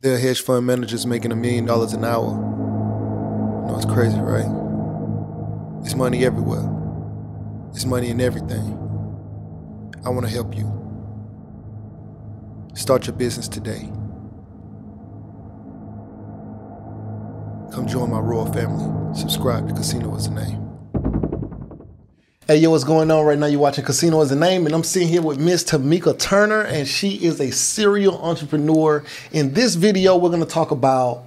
There are hedge fund managers making $1 million an hour. You know, it's crazy, right? It's money everywhere. It's money in everything. I want to help you. Start your business today. Come join my royal family. Subscribe to Casino Is the Name. Hey, yo, what's going on right now? You're watching Casino Is the Name, and I'm sitting here with Miss Tomika Turner, and she is a serial entrepreneur. In this video, we're going to talk about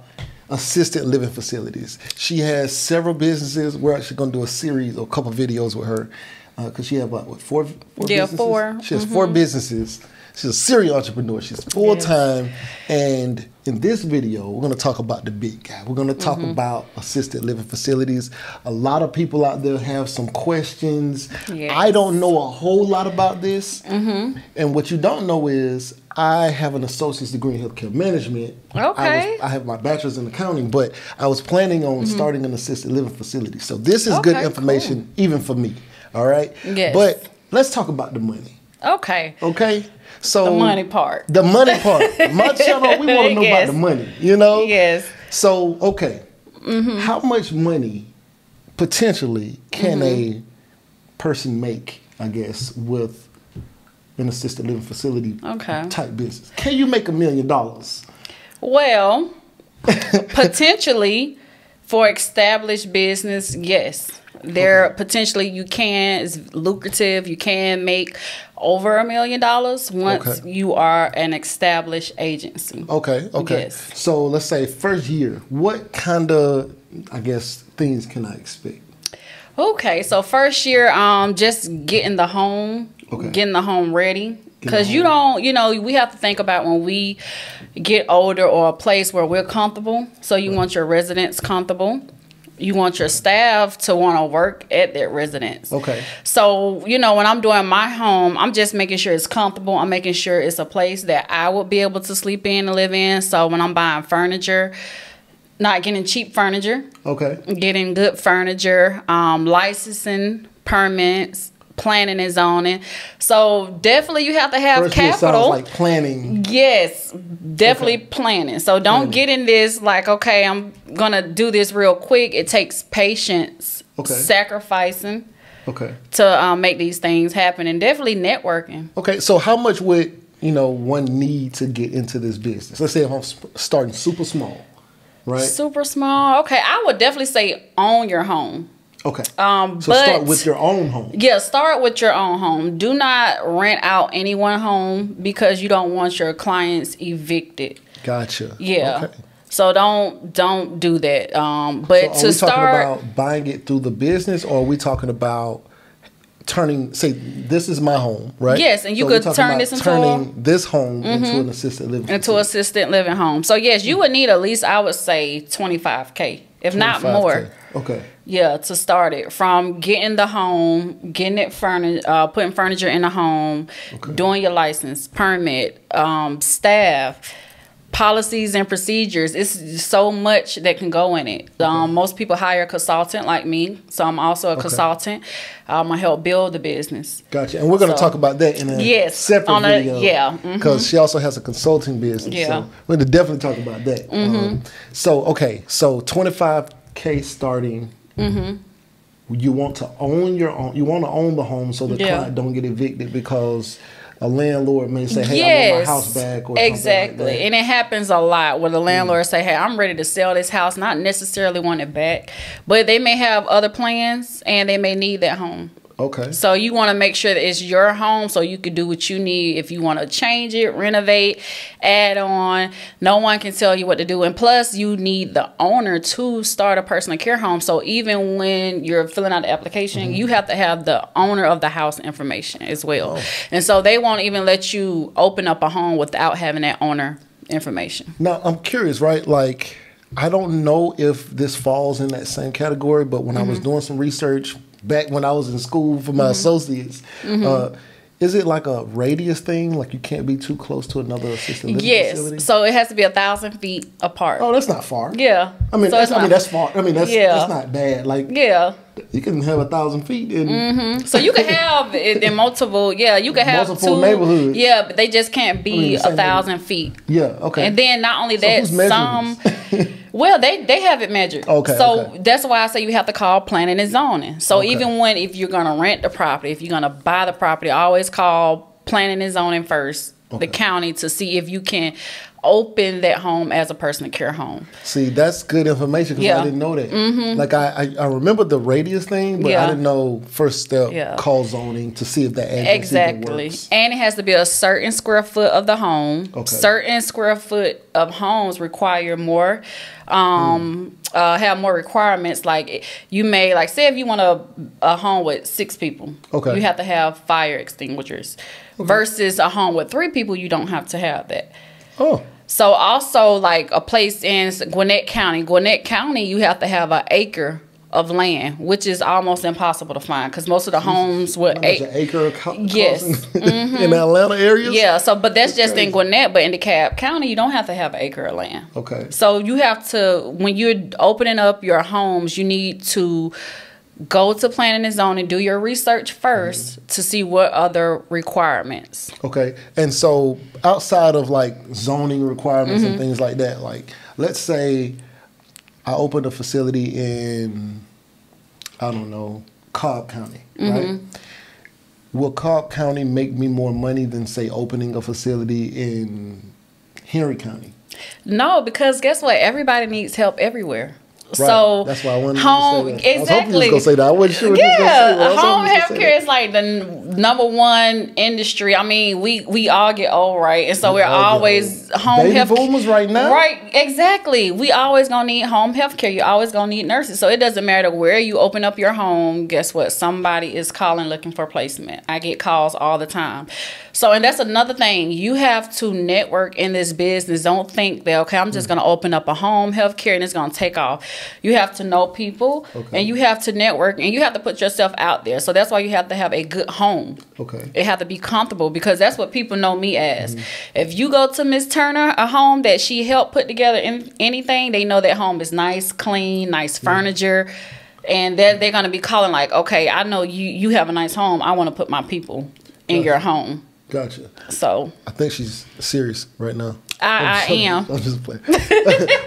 assisted living facilities. She has several businesses. We're actually going to do a series or a couple videos with her because she has, what, four businesses? Four. She has 4 businesses. She's a serial entrepreneur. She's full-time. Yes. And in this video, we're going to talk about the big guy. We're going to talk about assisted living facilities. A lot of people out there have some questions. Yes. I don't know a whole lot about this. And what you don't know is I have an associate's degree in healthcare management. Okay. I have my bachelor's in accounting, but I was planning on starting an assisted living facility. So this is good information even for me. All right? Yes. But let's talk about the money. Okay. Okay? So the money part. The money part. My channel, we want to know about the money, you know? Yes. So, okay. How much money potentially can a person make, I guess, with an assisted living facility type business? Can you make $1 million? Well, potentially for established business, yes. There potentially you can, it's lucrative. You can make over $1 million once you are an established agency. Okay. Yes. So let's say first year, what kind of, I guess, things can I expect? Okay. So first year, just getting the home, getting the home ready. Because you don't, you know, we have to think about when we get older or a place where we're comfortable. So you want your residents comfortable. You want your staff to want to work at their residence. Okay. So, you know, when I'm doing my home, I'm just making sure it's comfortable. I'm making sure it's a place that I would be able to sleep in and live in. So when I'm buying furniture, not getting cheap furniture. Okay. Getting good furniture, licensing, permits, planning and zoning. So definitely you have to have First capital. Sounds like planning. Yes, definitely planning. So don't get in this like, okay, I'm gonna do this real quick. It takes patience, sacrificing, to make these things happen, and definitely networking. Okay, so how much would one need to get into this business? Let's say if I'm starting super small, right? Super small. Okay, I would definitely say own your home. Okay. So start with your own home. Yeah, start with your own home. Do not rent out anyone's home because you don't want your clients evicted. Gotcha. Yeah. Okay. So don't do that. But so to start, talking about buying it through the business, or are we talking about turning? Say this is my home, right? Yes, and you could turn this into this home into an assisted living. Into assisted living home. So yes, you would need at least, I would say, $25K, if not more. Okay. Yeah, to start it, from getting the home, getting it furnished, putting furniture in the home, doing your license, permit, staff, policies and procedures. It's so much that can go in it. Most people hire a consultant like me, so I'm also a consultant. I'm gonna help build the business. Gotcha. And we're gonna talk about that in a separate video. Yeah, because she also has a consulting business. Yeah, so we're gonna definitely talk about that. So so $25K starting. You want to own your own. You want to own the home so the client don't get evicted because a landlord may say, "Hey, I want my house back." Or something like that. And it happens a lot where the landlord say, "Hey, I'm ready to sell this house," not necessarily want it back, but they may have other plans and they may need that home. Okay. So you want to make sure that it's your home so you can do what you need. If you want to change it, renovate, add on, no one can tell you what to do. And plus, you need the owner to start a personal care home. So even when you're filling out the application, you have to have the owner of the house information as well. And so they won't even let you open up a home without having that owner information. Now, I'm curious, right? Like, I don't know if this falls in that same category, but when I was doing some research back when I was in school for my associates, is it like a radius thing? Like you can't be too close to another assisted living facility? Yes. So it has to be 1,000 feet apart. Oh, that's not far. Yeah. I mean, that's far. I mean, that's not bad. Like, You can have 1,000 feet in. So you can have it in multiple. Yeah, you can have multiple two neighborhoods. Yeah, but they just can't be 1,000 feet. Yeah. Okay. And then not only that, who's measuring this? well, they have it measured. Okay. So that's why I say you have to call planning and zoning. So even if you're gonna rent the property, if you're gonna buy the property, always call planning and zoning first. The county, to see if you can open that home as a personal care home. See, that's good information because I didn't know that. Like I remember the radius thing, but I didn't know first step call zoning to see if that address even works. And it has to be a certain square foot of the home. Certain square foot of homes require more. Have more requirements. Like you may say if you want a home with 6 people, you have to have fire extinguishers. Versus a home with 3 people, you don't have to have that. Oh. So also like a place in Gwinnett County, you have to have an acre of land, which is almost impossible to find because most of the homes with an acre yes in the Atlanta area. Yeah, so but that's just in Gwinnett, but in DeKalb County, you don't have to have an acre of land. Okay. So you have to, when you're opening up your homes, you need to go to planning and zoning, do your research first to see what other requirements. Okay. And so outside of like zoning requirements and things like that, like let's say I opened a facility in, I don't know, Cobb County, right? Will Cobb County make me more money than say opening a facility in Henry County? No, because guess what? Everybody needs help everywhere. Right. So that's why I wanted home, to say that. exactly. I was hoping you was gonna say that. I wasn't sure what you was gonna say. Home healthcare is like the #1 industry. I mean, we all get old, right? And so we're always home health. Baby boomers right now. Right, exactly. We always gonna need home healthcare. You always gonna need nurses. So it doesn't matter where you open up your home. Guess what? Somebody is calling looking for placement. I get calls all the time. So, and that's another thing. You have to network in this business. Don't think that, okay, I'm just going to open up a home healthcare and it's going to take off. You have to know people and you have to network and you have to put yourself out there. So that's why you have to have a good home. Okay. It have to be comfortable because that's what people know me as. If you go to Miss Turner, a home that she helped put together anything, they know that home is nice, clean, nice furniture. And they're going to be calling like, okay, I know you have a nice home. I want to put my people in your home. Gotcha. So I think she's serious right now. I am. I'm just playing.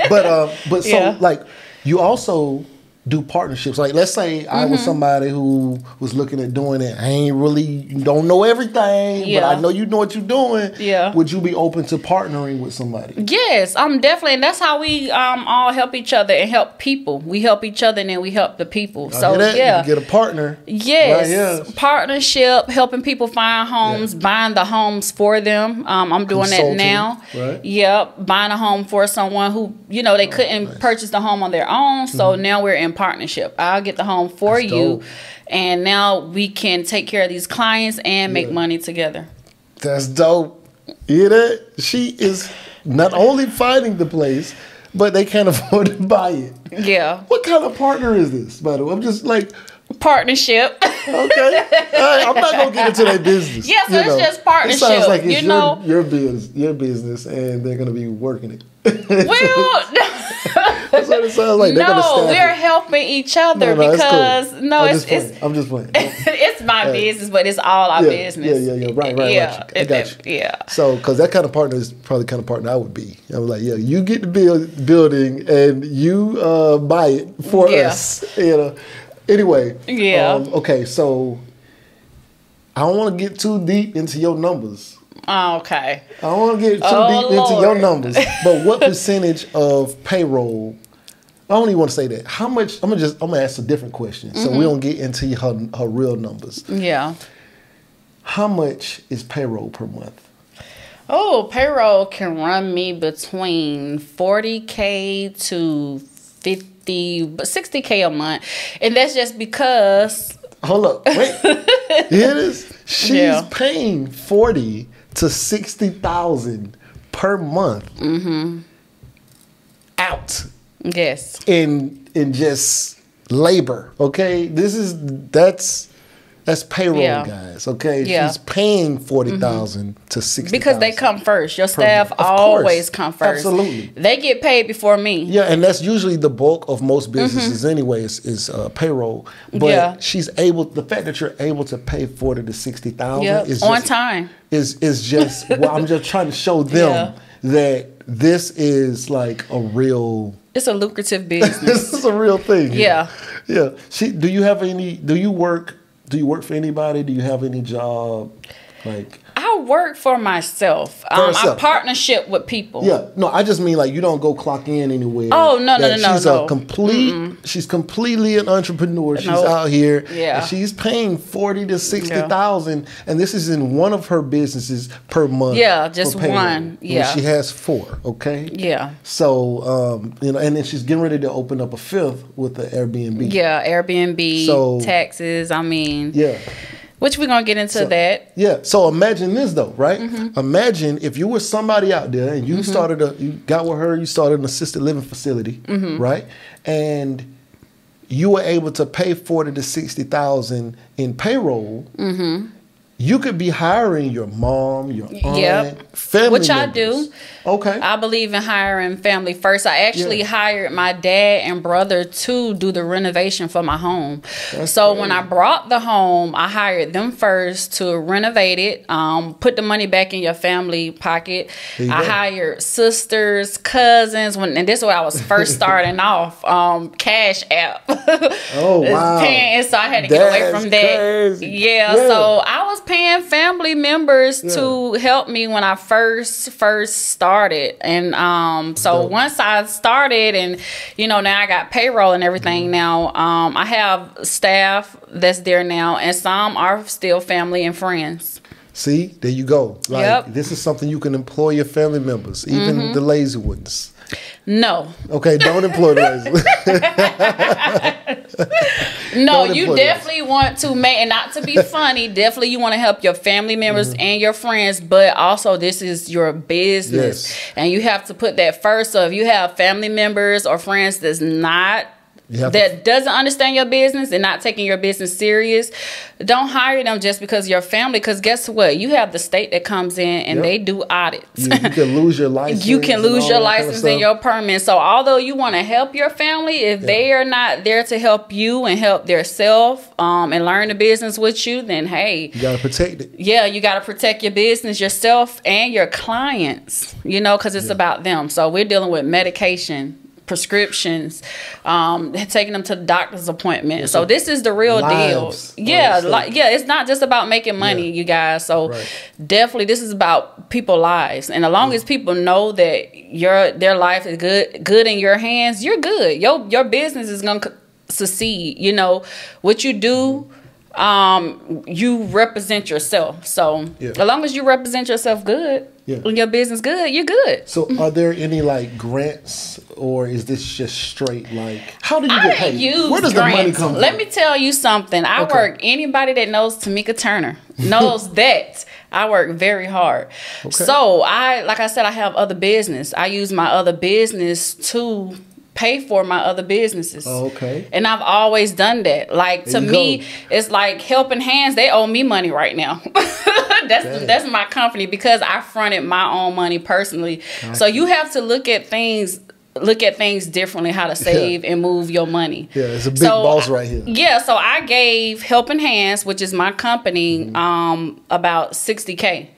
but so like you also do partnerships. Like let's say I was somebody who was looking at doing it. I ain't really don't know everything, but I know you know what you're doing. Yeah. Would you be open to partnering with somebody? Yes, I'm definitely, and that's how we all help each other and help people. We help each other and then we help the people. So yeah, you get a partner. Yes, right, partnership, helping people find homes, buying the homes for them. I'm doing that now. Right. Yep, buying a home for someone who they couldn't purchase the home on their own. So now we're in partnership. I'll get the home for you, and now we can take care of these clients and make money together. That's dope. You hear that? She is not only finding the place, but they can't afford to buy it. Yeah. What kind of partner is this, by the way? I'm just like... Partnership. Okay. All right. I'm not going to get into their business. Yes, it's just partnership. It sounds like it's your business, and they're going to be working it. Well... That's what it sounds like. No, we're helping each other because cool. I'm just playing. It's my business, but it's all our business. Yeah. Right. I got you. Yeah. So, because that kind of partner is probably the kind of partner I would be. I was like, you get the building and you buy it for us. Anyway. Yeah. Okay, so I don't want to get too deep into your numbers. Oh, okay. I don't want to get too deep into your numbers, but what percentage of payroll? I don't even want to say that. How much? I'm gonna ask a different question, so we don't get into her real numbers. Yeah. How much is payroll per month? Oh, payroll can run me between $40K to $60K a month, and that's just because. Hold up, wait. Here it is. She's paying $40,000 to $60,000 per month. Out. Yes. In just labor. Okay, that's That's payroll, Yeah. guys. Okay, Yeah. she's paying 40,000 to 60,000 because they come first. Your staff Of always course. come first. Absolutely. They get paid before me. Yeah, and that's usually the bulk of most businesses anyway is payroll. But Yeah. she's able. The fact that you're able to pay 40 to 60,000 Yep. is On just, time. Is just. Well, I'm just trying to show them Yeah. that this is like a real. It's a lucrative business. This is a real thing. Yeah. Yeah. Do you have any? Do you work for anybody? Do you have any job? Like. I work for myself. I partnership with people. Yeah, no, I just mean like you don't go clock in anywhere. Oh, no. She's a complete. She's completely an entrepreneur. She's out here. Yeah. And she's paying 40 to 60,000, and this is in one of her businesses per month. Yeah, just for payroll. one. Yeah. And she has 4. Okay. Yeah. So and then she's getting ready to open up a 5th with the Airbnb. Yeah, Airbnb, So- taxes. I mean, Yeah. which we're gonna get into that. Yeah. So imagine this though, right? Imagine if you were somebody out there and you you got with her, you started an assisted living facility, right? And you were able to pay 40 to 60,000 in payroll. You could be hiring your mom, your aunt, family Which I members. do. Okay. I believe in hiring family first. I actually hired my dad and brother to do the renovation for my home. So when I brought the home, I hired them first to renovate it, put the money back in your family pocket. I hired sisters, cousins, and this is when I was first starting off, Cash App. Oh, wow. Paying, so I had to get away from that. Crazy. Yeah, so I was paying family members to help me when I first started. And so once I started and, now I got payroll and everything now, I have staff that's there now and some are still family and friends. See, there you go. Like, this is something you can employ your family members, even the lazy ones. No. Okay, don't employ the lazy. No, you definitely want to make, and not to be funny, definitely you want to help your family members and your friends, but also this is your business. And you have to put that first. So if you have family members or friends that's not doesn't understand your business and not taking your business serious, don't hire them just because you're family. Because guess what? You have the state that comes in and they do audits. You can lose your license. You can lose your license and your permit. So although you want to help your family, if they are not there to help you and help their self and learn the business with you, then hey, you gotta protect it. Yeah, you gotta protect your business, yourself, and your clients. Because it's about them. So we're dealing with medication, prescriptions, taking them to the doctor's appointment. So this is the real deal. Yeah, it's not just about making money, you guys. So definitely this is about people's lives. And as long as people know that their life is good in your hands, you're good. Your business is gonna succeed. What you do, you represent yourself. So as long as you represent yourself good, and your business good, you're good. So are there any like grants, or is this just straight like, how do you get paid? Where does the money come from? Let me tell you something. I work, anybody that knows Tomika Turner knows that I work very hard. So like I said, I have other business. I use my other business to pay for my other businesses. And I've always done that. Like, to me, it's like Helping Hands. They owe me money right now. That's my company because I fronted my own money personally. So you have to look at things differently, how to save and move your money. Yeah, it's a big boss right here. Yeah, so I gave Helping Hands, which is my company, about $60K.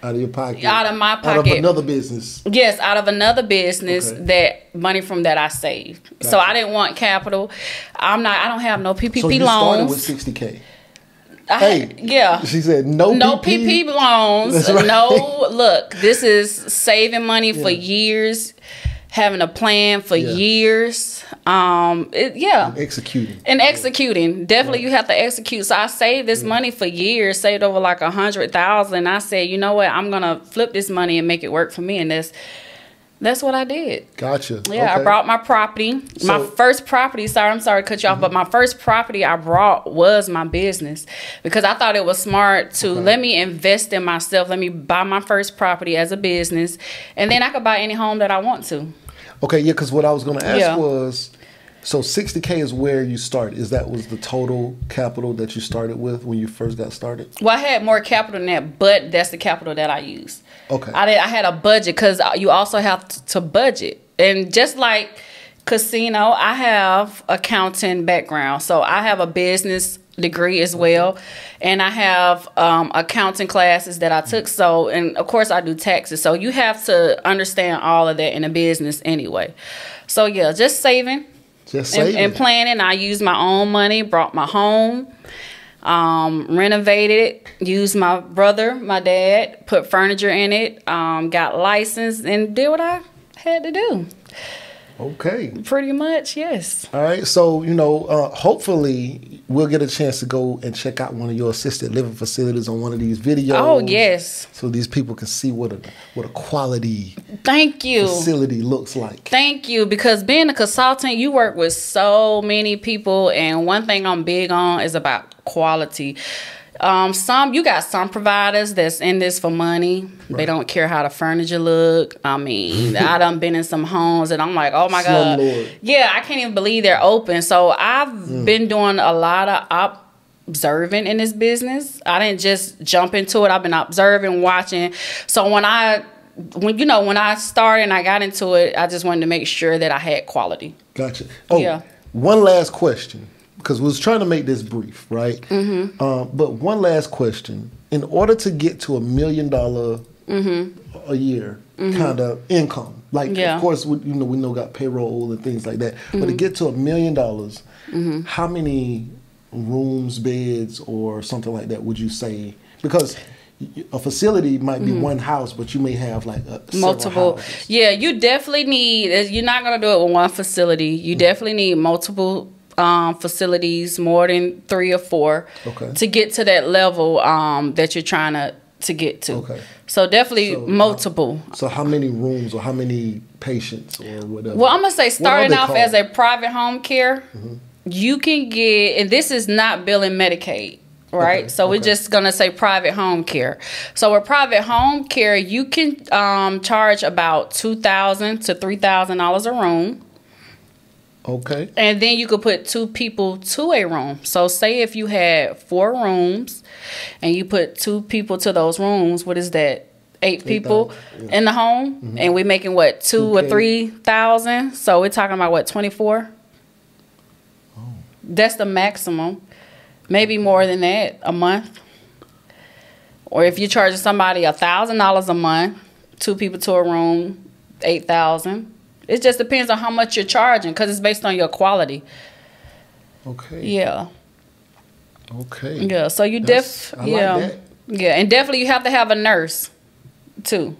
Out of your pocket? Out of my pocket. Out of another business? Yes, out of another business that money from that I saved. Gotcha. So I didn't want capital. I don't have no PPP loans. So you started with $60K? Yeah. She said no PPP loans. Right. No, look, this is saving money for years, having a plan for years. And executing. Definitely you have to execute. So I saved this money for years, saved over like $100,000. I said, you know what, I'm gonna flip this money and make it work for me. And that's what I did. Gotcha. Yeah, I brought my property. My first property, I'm sorry to cut you off, but my first property I brought was my business because I thought it was smart to let me invest in myself. Let me buy my first property as a business, and then I could buy any home that I want to. Okay, yeah, because what I was going to ask was, So 60K is where you started. Is that was the total capital that you started with when you first got started? Well, I had more capital than that, but that's the capital that I used. Okay. I had a budget because you also have to budget. And just like casino, I have accounting background. So I have a business degree as well. And I have accounting classes that I took. So, and of course I do taxes. So you have to understand all of that in a business anyway. So yeah, just saving. Just saving. And planning. I used my own money, brought my home, renovated it, used my brother, my dad, put furniture in it, got licensed, and did what I had to do. Okay. Pretty much, yes. All right. So, you know, hopefully we'll get a chance to go and check out one of your assisted living facilities on one of these videos. Oh, yes. So these people can see what a quality Thank you. facility looks like. Thank you. Because being a consultant, you work with so many people. And one thing I'm big on is about quality. You got some providers that's in this for money. Right. They don't care how the furniture look. I mean, I done been in some homes and I'm like, oh my God. Lord. Yeah, I can't even believe they're open. So I've been doing a lot of observing in this business. I didn't just jump into it. I've been observing, watching. So when I started and I got into it, I just wanted to make sure that I had quality. Gotcha. Oh, yeah. One last question. Because we was trying to make this brief, right? But one last question. In order to get to $1 million a year kind of income, like, of course, we know got payroll and things like that. But to get to $1 million, how many rooms, beds, or something like that would you say? Because a facility might be one house, but you may have like multiple houses. Yeah, you definitely need. You're not gonna do it with one facility. You definitely need multiple facilities, more than 3 or 4, to get to that level that you're trying to get to. Okay. So definitely multiple. So how many rooms or how many patients or whatever? Well, I'm gonna say starting off as a private home care, you can get, and this is not billing Medicaid. Right, okay, so we're just gonna say private home care. So with private home care, you can charge about $2,000 to $3,000 a room. Okay. And then you could put 2 people to a room. So say if you had 4 rooms and you put 2 people to those rooms, what is that? 8 people in the home, and we're making what, 2 or 3,000. So we're talking about what, 24? Oh. That's the maximum. Maybe more than that a month. Or if you're charging somebody $1,000 a month, 2 people to a room, 8,000. It just depends on how much you're charging, because it's based on your quality. Okay. Yeah. Okay. Yeah. So you like that. Yeah, and definitely you have to have a nurse too.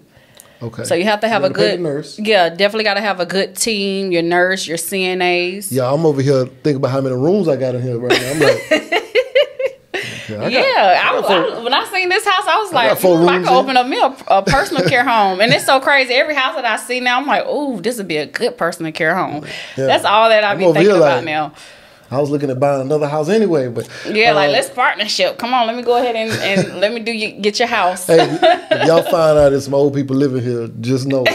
Okay. So you have to have a good nurse. Yeah, definitely got to have a good team. Your nurse, your CNAs. Yeah, I'm over here thinking about how many rooms I got in here right now. I'm like. When I seen this house, I was like, I could open up me a personal care home. And it's so crazy. Every house that I see now, I'm like, ooh, this would be a good personal care home. Yeah. That's all that I be thinking about now. I was looking at buying another house anyway, but like, let's partnership. Come on, let me go ahead and let me get your house. Hey, if y'all find out there's some old people living here, just know.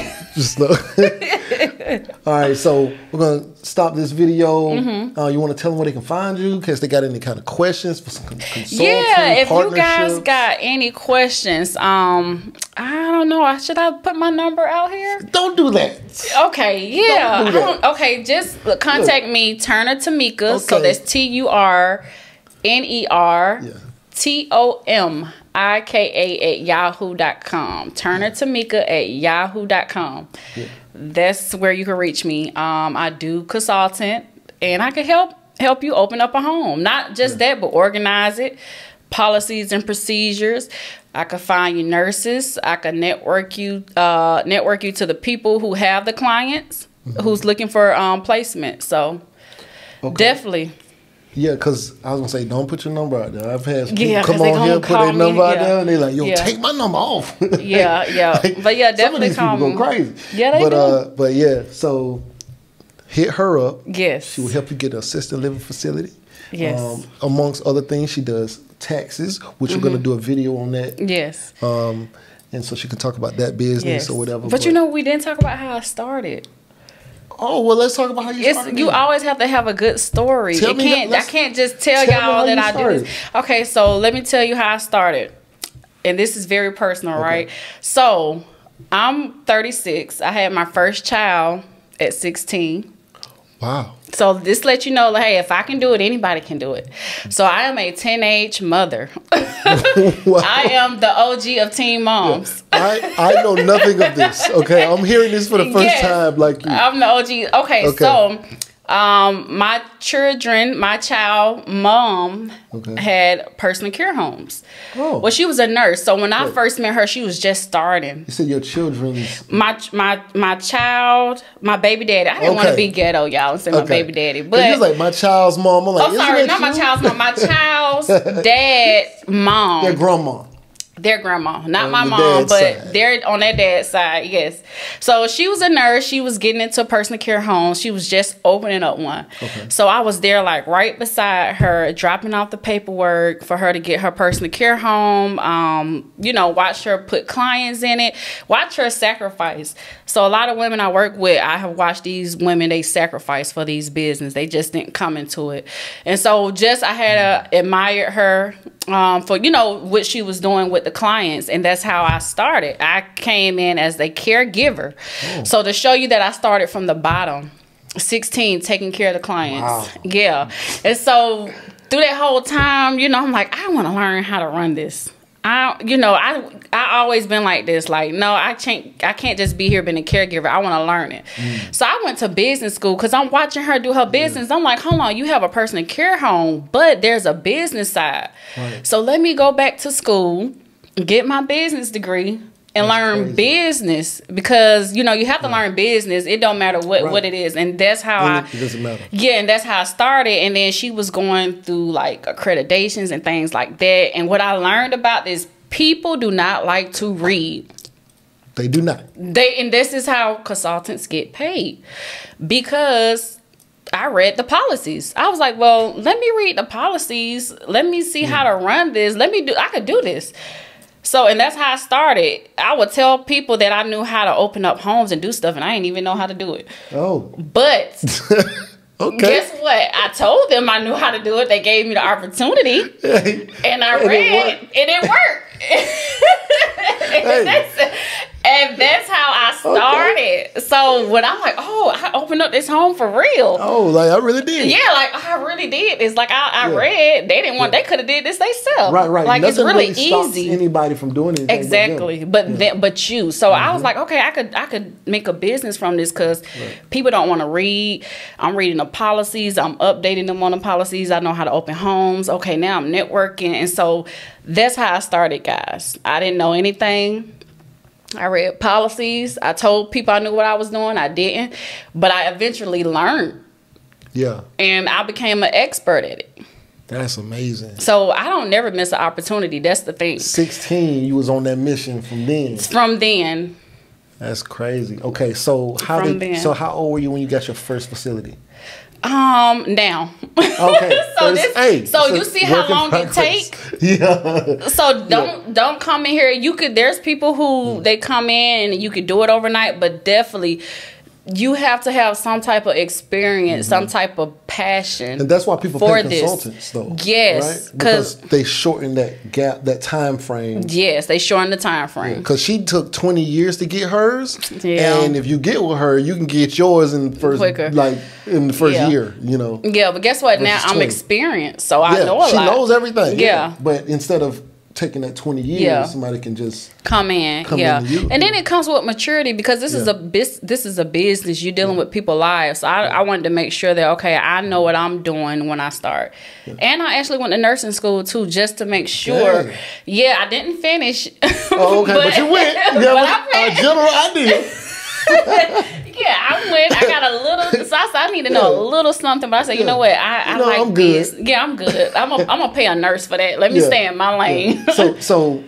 All right, so we're gonna stop this video. You want to tell them where they can find you, in case they got any kind of questions for some consulting? Yeah, if you guys got any questions, I don't know. Should I put my number out here? Don't do that. Okay, yeah. Okay, just contact me, Turner Tomika. So that's TurnerTomika@yahoo.com. Turner Tomika@yahoo.com. Yeah. That's where you can reach me. I do consultant, and I can help you open up a home. Not just that, but organize it, policies and procedures. I could find you nurses. I could network you to the people who have the clients who's looking for placement. So definitely. Yeah, because I was going to say, don't put your number out there. I've had some people come on here, put their number out there, and they're like, yo, take my number off. Yeah. But yeah, definitely some of these people go crazy. Yeah, they do. But yeah, so hit her up. Yes. She will help you get an assisted living facility. Yes. Amongst other things, she does taxes, which we're going to do a video on that. Yes. And so she can talk about that business or whatever. But you know, we didn't talk about how I started. Oh, well, let's talk about how you started. You always have to have a good story. I can't just tell y'all that I do this. Okay, so let me tell you how I started. And this is very personal, right? So I'm 36. I had my first child at 16. Wow. So this lets you know, like, hey, if I can do it, anybody can do it. So I am a teenage mother. Wow. I am the OG of teen moms. Yeah. I know nothing of this. Okay, I'm hearing this for the first time, like you. I'm the OG. Okay. So my child mom had personal care homes. Oh. Well, she was a nurse. So when I first met her, she was just starting. You said your children's... My child, my baby daddy. I didn't want to be ghetto, y'all, and say my baby daddy. But he was like, my child's mom. I'm like, oh, sorry, not my child's mom. My child's dad mom. Their grandma. Their grandma, not my mom, but they're on their dad's side, yes. So she was a nurse. She was getting into personal care homes. She was just opening up one. Okay. So I was there like right beside her, dropping off the paperwork for her to get her personal care home. You know, watch her put clients in it, watch her sacrifice. So a lot of women I work with, I have watched these women, they sacrifice for these business. They just didn't come into it. And so I had admired her for, you know, what she was doing with the clients, and that's how I started. I came in as a caregiver. Oh. So to show you that I started from the bottom, 16, taking care of the clients. Wow. Yeah. And so through that whole time, you know, I'm like, I want to learn how to run this. I always been like this. Like, no, I can't just be here being a caregiver. I want to learn it. So I went to business school because I'm watching her do her business. I'm like, hold on, you have a personal care home, but there's a business side. Right. So let me go back to school, get my business degree, and learn business, because you know you have to learn business. It don't matter what it is, and that's how it doesn't matter. Yeah, and that's how I started. And then she was going through like accreditations and things like that. And what I learned about this, people do not like to read. They do not. And this is how consultants get paid, because I read the policies. I was like, well, let me read the policies. Let me see how to run this. I could do this. So, and that's how I started. I would tell people that I knew how to open up homes and do stuff, and I didn't even know how to do it. Oh. But guess what? I told them I knew how to do it. They gave me the opportunity, and I read, and it worked. And that's how I started. Okay. So when I'm like, oh, I opened up this home for real. Oh, like I really did. Yeah, like I really did. It's like I read. They didn't want. They could have did this themselves. Right. Like nothing it's really easy. Anybody from doing it. Exactly. But you. So I was like, okay, I could make a business from this, because people don't want to read. I'm reading the policies. I'm updating them on the policies. I know how to open homes. Okay, now I'm networking, and so that's how I started, guys. I didn't know anything. I read policies. I told people I knew what I was doing. I didn't. But I eventually learned. Yeah. And I became an expert at it. That's amazing. So I don't never miss an opportunity. That's the thing. 16, you was on that mission from then. From then. That's crazy. Okay, so how old were you when you got your first facility? Now. Okay. So you see how long it takes? Yeah. So don't come in here. There's people who they come in and you could do it overnight, but definitely you have to have some type of experience, some type of passion. And that's why people pay consultants, though. Yes. Right? Because they shorten that gap, that time frame. Yes, they shorten the time frame. Because she took 20 years to get hers. Yeah. And if you get with her, you can get yours in the first, in the first year, you know. Yeah, but guess what? Now I'm experienced, so I know a lot. She knows everything. Yeah. But instead of taking that 20 years, somebody can just come in. And then it comes with maturity, because this is a business. You're dealing with people's lives. So I wanted to make sure that, okay, I know what I'm doing when I start. And I actually went to nursing school too, just to make sure. Yeah, I didn't finish. Oh, okay, but you went. A general idea. Yeah, I went. I got a little. So I need to know a little something. But I said, you know what? I like I'm this. Good. Yeah, I'm good. I'm gonna pay a nurse for that. Let me stay in my lane. So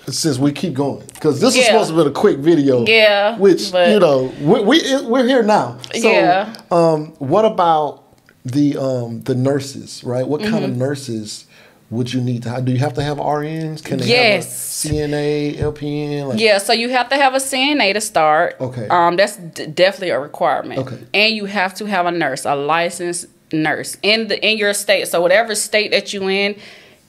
since we keep going, because this is supposed to be a quick video. Yeah. Which you know we're here now. So what about the nurses? Right? What kind of nurses would you need to? Do you have to have RNs? Can they have a CNA, LPN? Like, yeah, so you have to have a CNA to start. Okay. That's definitely a requirement. Okay. And you have to have a nurse, a licensed nurse in your state. So whatever state that you in,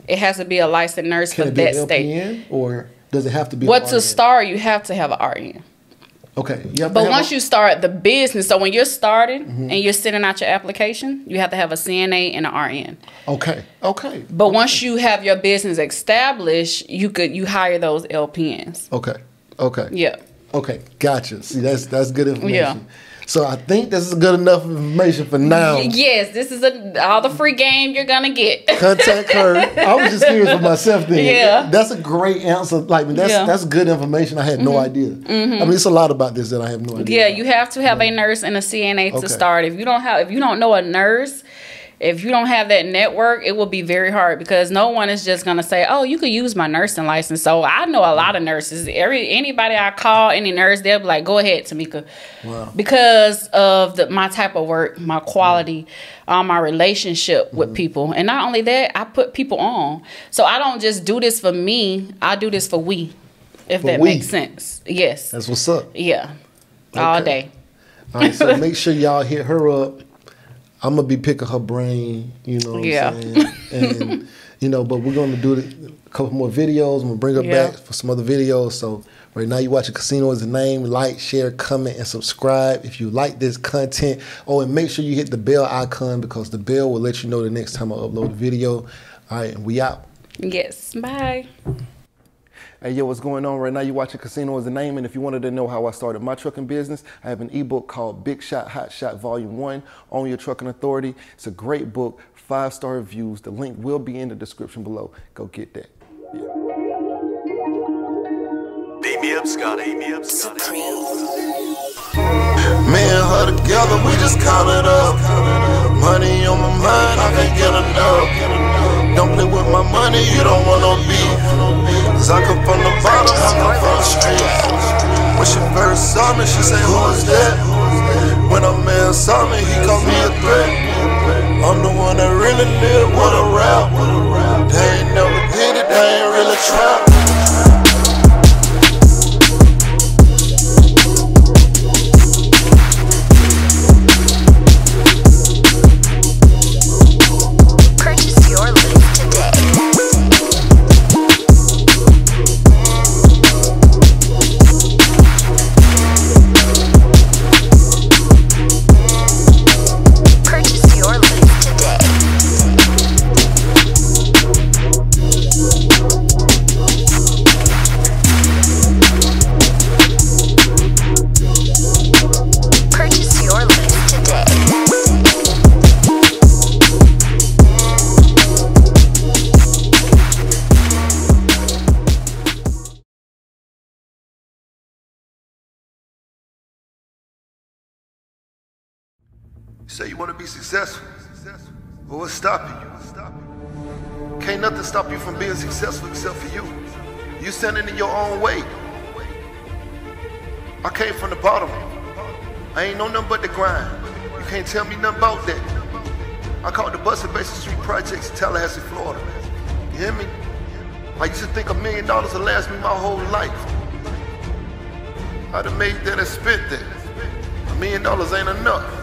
it has to be a licensed nurse for that state. Or does it have to be? What to start, you have to have an RN. Okay. But once you start the business, so when you're starting and you're sending out your application, you have to have a CNA and an RN. Okay. Okay. But once you have your business established, you hire those LPNs. Okay. Okay. Yeah. Okay. Gotcha. See, that's good information. Yeah. So I think this is good enough information for now. Yes, this is all the free game you're gonna get. Contact her. I was just curious for myself then. Yeah. That's a great answer. Like, that's good information. I had no idea. I mean, it's a lot about this that I have no idea. Yeah, you have to have a nurse and a CNA to start. If you don't know a nurse, if you don't have that network, it will be very hard because no one is just gonna say, "Oh, you could use my nursing license." So I know a lot of nurses. Anybody I call, any nurse, they'll be like, "Go ahead, Tomika," because of my type of work, my quality, my relationship with people, and not only that, I put people on. So I don't just do this for me; I do this for we. If that makes sense, yes. That's what's up. Yeah, all day. All right, so make sure y'all hit her up. I'm gonna be picking her brain, you know what I'm saying? And but we're gonna do a couple more videos. I'm gonna bring her back for some other videos. So right now you're watching Casino is the Name. Like, share, comment, and subscribe if you like this content. Oh, and make sure you hit the bell icon because the bell will let you know the next time I upload a video. All right, and we out. Yes, bye. Hey, yo, what's going on right now? You're watching Casino is the Name, and if you wanted to know how I started my trucking business, I have an ebook called Big Shot, Hot Shot Volume 1, Own Your Trucking Authority. It's a great book, 5-star reviews. The link will be in the description below. Go get that. Yeah. Beat me up, Scotty. Me up, Scotty. Me and her together, we just count it up. Money on my mind, I can't get enough. Don't play with my money, you don't want no beef. Cause I come from the bottom, I come from the streets. When she first saw me, she said, who is that? When a man saw me, he called me a threat. I'm the one that really live with a rap. They ain't never did it, they ain't really trap. You say you want to be successful, but what's stopping you? Can't nothing stop you from being successful except for you. You standing in your own way. I came from the bottom. I ain't know nothing but the grind. You can't tell me nothing about that. I caught the bus at Basin Street Projects in Tallahassee, Florida. You hear me? I used to think $1 million would last me my whole life. I'd have made that and spent that. $1 million ain't enough.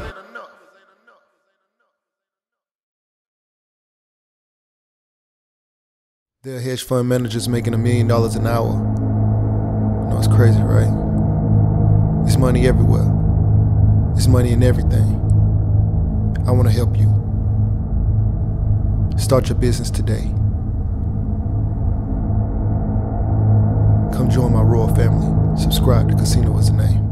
There are hedge fund managers making $1 million an hour. You know, it's crazy, right? There's money everywhere. There's money in everything. I want to help you. Start your business today. Come join my royal family. Subscribe to Casino is the Name.